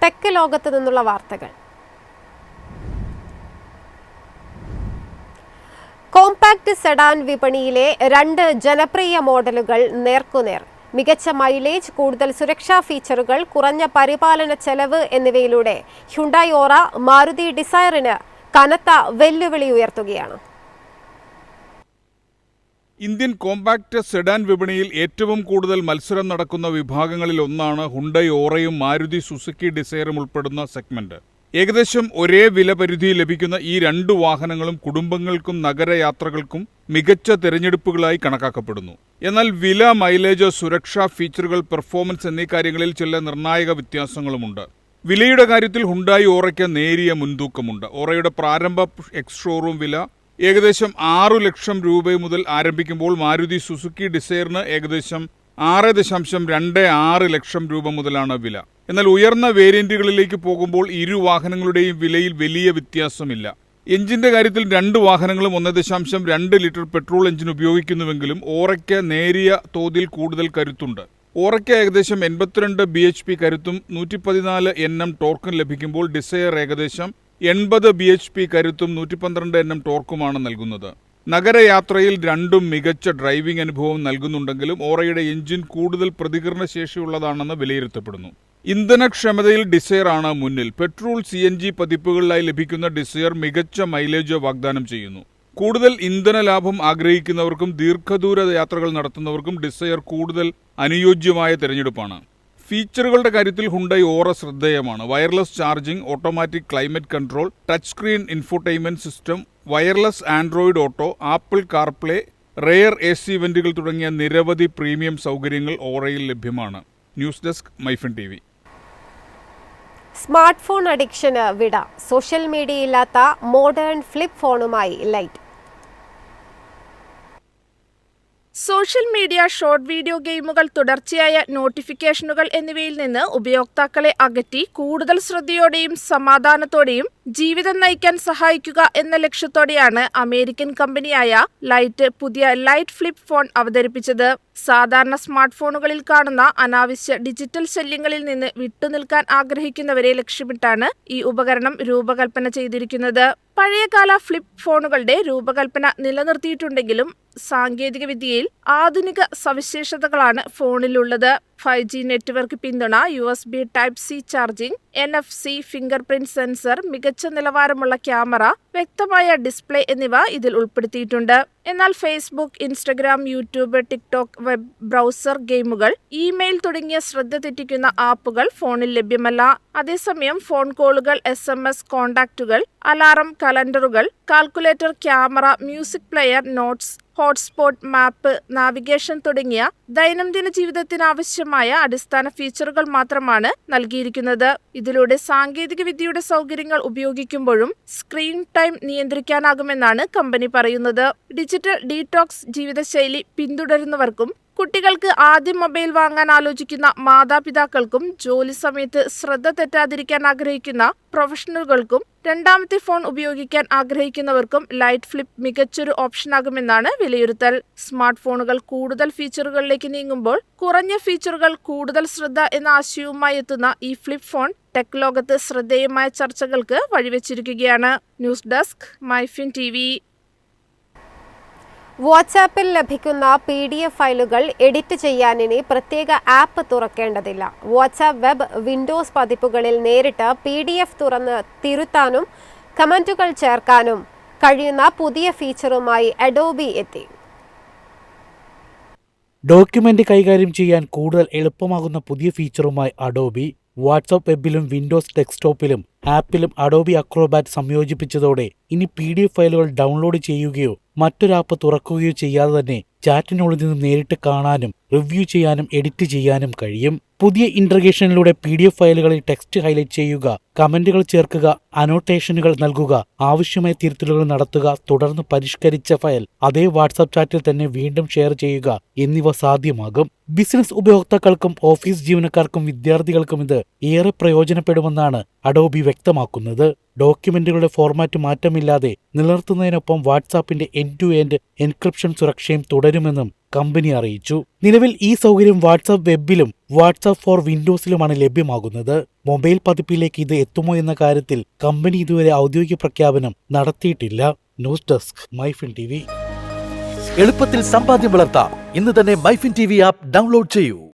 Tech ലോകത്ത് നിന്നുള്ള വാർത്തകൾ. കോമ്പാക്ട് സെഡാൻ വിപണിയിലെ 2 ജനപ്രിയ മോഡലുകൾ നേർക്കുനേർ. മികച്ച മൈലേജ്, കൂടുതൽ സുരക്ഷാ ഫീച്ചറുകൾ, കുറഞ്ഞ പരിപാലന ചെലവ് എന്നിവയിലൂടെ ഹ്യുണ്ടായി ഓറ മാരുതി ഡിസയറിന് കനത്ത വെല്ലുവിളി ഉയർത്തുകയാണ്. ഇന്ത്യൻ കോമ്പാക്ട് സെഡാൻ വിപണിയിൽ ഏറ്റവും കൂടുതൽ മത്സരം നടക്കുന്ന വിഭാഗങ്ങളിൽ ഒന്നാണ് ഹ്യുണ്ടായി ഓറയും മാരുതി സുസുക്കി ഡിസയറും ഉൾപ്പെടുന്ന സെഗ്മെന്റ്. ഏകദേശം ഒരേ വില പരിധി ലഭിക്കുന്ന ഈ 2 വാഹനങ്ങളും കുടുംബങ്ങൾക്കും നഗരയാത്രകൾക്കും മികച്ച തിരഞ്ഞെടുപ്പുകളായി കണക്കാക്കപ്പെടുന്നു. എന്നാൽ വില, മൈലേജ്, സുരക്ഷാ ഫീച്ചറുകൾ, പെർഫോമൻസ് എന്നീ കാര്യങ്ങളിൽ ചില നിർണായക വ്യത്യാസങ്ങളുമുണ്ട്. വിലയുടെ കാര്യത്തിൽ ഹ്യുണ്ടായി ഓറയ്ക്ക് നേരിയ മുൻതൂക്കമുണ്ട്. ഓറയുടെ പ്രാരംഭ എക്സ് ഷോറൂം വില ഏകദേശം 6 ലക്ഷം രൂപ മുതൽ ആരംഭിക്കുമ്പോൾ മാരുതി സുസുക്കി ഡിസയറിന് ഏകദേശം 6.26 ലക്ഷം രൂപ മുതലാണ് വില. എന്നാൽ ഉയർന്ന വേരിയന്റുകളിലേക്ക് പോകുമ്പോൾ ഇരു വാഹനങ്ങളുടെയും വിലയിൽ വലിയ വ്യത്യാസമില്ല. എഞ്ചിന്റെ കാര്യത്തിൽ 2 വാഹനങ്ങളും 1.2 ലിറ്റർ പെട്രോൾ എഞ്ചിൻ ഉപയോഗിക്കുന്നുവെങ്കിലും ഓറയ്ക്ക് നേരിയ തോതിൽ കൂടുതൽ കരുത്തുണ്ട്. ഓറയ്ക്ക് ഏകദേശം 82 bhp കരുത്തും 114 Nm ടോർക്കും ലഭിക്കുമ്പോൾ ഡിസയർ ഏകദേശം 80 bhp കരുത്തും 112 Nm ടോർക്കുമാണ് നൽകുന്നത്. നഗരയാത്രയിൽ രണ്ടും മികച്ച ഡ്രൈവിംഗ് അനുഭവം നൽകുന്നുണ്ടെങ്കിലും ഓറയുടെ എഞ്ചിൻ കൂടുതൽ പ്രതികരണശേഷിയുള്ളതാണെന്ന് വിലയിരുത്തപ്പെടുന്നു. ഇന്ധനക്ഷമതയിൽ ഡിസയർ ആണ് മുന്നിൽ. പെട്രോൾ, CNG പതിപ്പുകളിലായി ലഭിക്കുന്ന ഡിസയർ മികച്ച മൈലേജ് വാഗ്ദാനം ചെയ്യുന്നു. കൂടുതൽ ഇന്ധന ലാഭം ആഗ്രഹിക്കുന്നവർക്കും ദീർഘദൂര യാത്രകൾ നടത്തുന്നവർക്കും ഡിസയർ കൂടുതൽ അനുയോജ്യമായ തിരഞ്ഞെടുപ്പാണ്. ഫീച്ചറുകളുടെ കാര്യത്തിൽ ഹ്യുണ്ടായി ഓറ ശ്രദ്ധേയമാണ്. Wireless charging, automatic climate control, touch screen infotainment system, wireless android auto, apple carplay, rear AC വെന്റുകൾ തുടങ്ങിയ നിരവധി പ്രീമിയം സൗകര്യങ്ങൾ ഓറയിൽ ലഭ്യമാണ്. News desk, MyFin TV. Smartphone അഡിക്ഷന് വിട. സോഷ്യൽ മീഡിയ ഇല്ലാത്ത മോഡേൺ ഫ്ലിപ്പ് ഫോണുമായി light. Social media, short video ഗെയിമുകൾ, തുടർച്ചയായ നോട്ടിഫിക്കേഷനുകൾ എന്നിവയിൽ നിന്ന് ഉപയോക്താക്കളെ അകറ്റി കൂടുതൽ ശ്രദ്ധയോടെയും സമാധാനത്തോടെയും ജീവിതം നയിക്കാൻ സഹായിക്കുക എന്ന ലക്ഷ്യത്തോടെയാണ് അമേരിക്കൻ കമ്പനിയായ ലൈറ്റ് പുതിയ ലൈറ്റ് ഫ്ലിപ്പ് ഫോൺ അവതരിപ്പിച്ചത്. സാധാരണ സ്മാർട്ട് ഫോണുകളിൽ കാണുന്ന അനാവശ്യ ഡിജിറ്റൽ ശല്യങ്ങളിൽ നിന്ന് വിട്ടുനിൽക്കാൻ ആഗ്രഹിക്കുന്നവരെ ലക്ഷ്യമിട്ടാണ് ഈ ഉപകരണം രൂപകൽപ്പന ചെയ്തിരിക്കുന്നത്. പഴയകാല ഫ്ലിപ്പ് ഫോണുകളുടെ രൂപകൽപ്പന നിലനിർത്തിയിട്ടുണ്ടെങ്കിലും സാങ്കേതിക വിദ്യയിൽ ആധുനിക സവിശേഷതകളാണ് ഫോണിലുള്ളത്. 5G നെറ്റ്വർക്ക് പിന്തുണ, USB Type-C charging, NFC finger print sensor, മികച്ച നിലവാരമുള്ള ക്യാമറ, വ്യക്തമായ ഡിസ്പ്ലേ എന്നിവ ഇതിൽ ഉൾപ്പെടുത്തിയിട്ടുണ്ട്. എന്നാൽ Facebook, Instagram, YouTube, TikTok, web browser, ഗെയിമുകൾ, ഇമെയിൽ തുടങ്ങിയ ശ്രദ്ധ തെറ്റിക്കുന്ന ആപ്പുകൾ ഫോണിൽ ലഭ്യമല്ല. അതേസമയം ഫോൺ കോളുകൾ, SMS, കോണ്ടാക്റ്റുകൾ, അലാറം, കലണ്ടറുകൾ, calculator, camera, music player, notes, hotspot, map, navigation തുടങ്ങിയ ദൈനംദിന ജീവിതത്തിന് ആവശ്യമായ അടിസ്ഥാന ഫീച്ചറുകൾ മാത്രമാണ് നൽകിയിരിക്കുന്നത്. ഇതിലൂടെ സാങ്കേതിക വിദ്യയുടെ സൗകര്യങ്ങൾ ഉപയോഗിക്കുമ്പോഴും സ്ക്രീൻ ടൈം നിയന്ത്രിക്കാനാകുമെന്നാണ് കമ്പനി പറയുന്നത്. ഡിജിറ്റൽ ഡീടോക്സ് ജീവിതശൈലി പിന്തുടരുന്നവർക്കും കുട്ടികൾക്ക് ആദ്യം മൊബൈൽ വാങ്ങാൻ ആലോചിക്കുന്ന മാതാപിതാക്കൾക്കും ജോലി സമയത്ത് ശ്രദ്ധ തെറ്റാതിരിക്കാൻ ആഗ്രഹിക്കുന്ന പ്രൊഫഷണലുകൾക്കും രണ്ടാമത്തെ ഫോൺ ഉപയോഗിക്കാൻ ആഗ്രഹിക്കുന്നവർക്കും ലൈറ്റ് ഫ്ലിപ്പ് മികച്ചൊരു ഓപ്ഷനാകുമെന്നാണ് വിലയിരുത്തൽ. സ്മാർട്ട് ഫോണുകൾ കൂടുതൽ ഫീച്ചറുകളിലേക്ക് നീങ്ങുമ്പോൾ കുറഞ്ഞ ഫീച്ചറുകൾ, കൂടുതൽ ശ്രദ്ധ എന്ന ആശയവുമായി എത്തുന്ന ഈ ഫ്ലിപ്പ് ഫോൺ ടെക് ലോകത്ത് ശ്രദ്ധേയമായ ചർച്ചകൾക്ക് വഴിവെച്ചിരിക്കുകയാണ്. News desk, MyFin TV. വാട്സാപ്പിൽ ലഭിക്കുന്ന PDF ഫയലുകൾ എഡിറ്റ് ചെയ്യാൻ ഇനി പ്രത്യേക ആപ്പ് തുറക്കേണ്ടതില്ല. വാട്സാപ്പ് വെബ്, വിൻഡോസ് പതിപ്പുകളിൽ നേരിട്ട് PDF തുറന്ന് തിരുത്താനും കമന്റുകൾ ചേർക്കാനും കഴിയുന്ന പുതിയ ഫീച്ചറുമായി അഡോബി എത്തി. ഡോക്യുമെന്റ് കൈകാര്യം ചെയ്യാൻ കൂടുതൽ എളുപ്പമാകുന്ന പുതിയ ഫീച്ചറുമായി അഡോബി വാട്സാപ്പ് വെബിലും വിൻഡോസ് ഡെസ്ക്ടോപ്പിലും ആപ്പിലും അഡോബി അക്രോബാറ്റ് സംയോജിപ്പിച്ചതോടെ ഇനി PDF ഫയലുകൾ ഡൗൺലോഡ് ചെയ്യുകയോ മറ്റൊരു ആപ്പ് തുറക്കുകയോ ചെയ്യാതെ തന്നെ ചാറ്റിനുള്ളിൽ നിന്ന് നേരിട്ട് കാണാനും റിവ്യൂ ചെയ്യാനും എഡിറ്റ് ചെയ്യാനും കഴിയും. പുതിയ ഇന്റർഗ്രേഷനിലൂടെ PDF ഫയലുകളിൽ ടെക്സ്റ്റ് ഹൈലൈറ്റ് ചെയ്യുക, കമന്റുകൾ ചേർക്കുക, അനോട്ടേഷനുകൾ നൽകുക, ആവശ്യമായ തിരുത്തലുകൾ നടത്തുക, തുടർന്ന് പരിഷ്കരിച്ച ഫയൽ അതേ വാട്സാപ്പ് ചാറ്റിൽ തന്നെ വീണ്ടും ഷെയർ ചെയ്യുക എന്നിവ സാധ്യമാകും. ബിസിനസ് ഉപയോക്താക്കൾക്കും ഓഫീസ് ജീവനക്കാർക്കും വിദ്യാർത്ഥികൾക്കും ഇത് ഏറെ പ്രയോജനപ്പെടുമെന്നാണ് അഡോബി വ്യക്തമാക്കുന്നത്. ഡോക്യുമെന്റുകളുടെ ഫോർമാറ്റ് മാറ്റമില്ലാതെ നിലനിർത്തുന്നതിനൊപ്പം വാട്സാപ്പിന്റെ എൻഡ് ടു എൻഡ് എൻക്രിപ്ഷൻ സുരക്ഷയും തുടരുമെന്നും കമ്പനി അറിയിച്ചു. നിലവിൽ ഈ സൗകര്യം വാട്സാപ്പ് വെബിലും വാട്സാപ്പ് ഫോർ വിൻഡോസിലുമാണ് ലഭ്യമാകുന്നത്. മൊബൈൽ പതിപ്പിലേക്ക് ഇത് എത്തുമോ എന്ന കാര്യത്തിൽ കമ്പനി ഇതുവരെ ഔദ്യോഗിക പ്രഖ്യാപനം നടത്തിയിട്ടില്ല. News desk MyFin TV. എളുപ്പത്തിൽ സമ്പാദ്യം വളർത്താം. ഇന്ന് തന്നെ മൈഫിൻ TV ആപ്പ് ഡൗൺലോഡ് ചെയ്യൂ.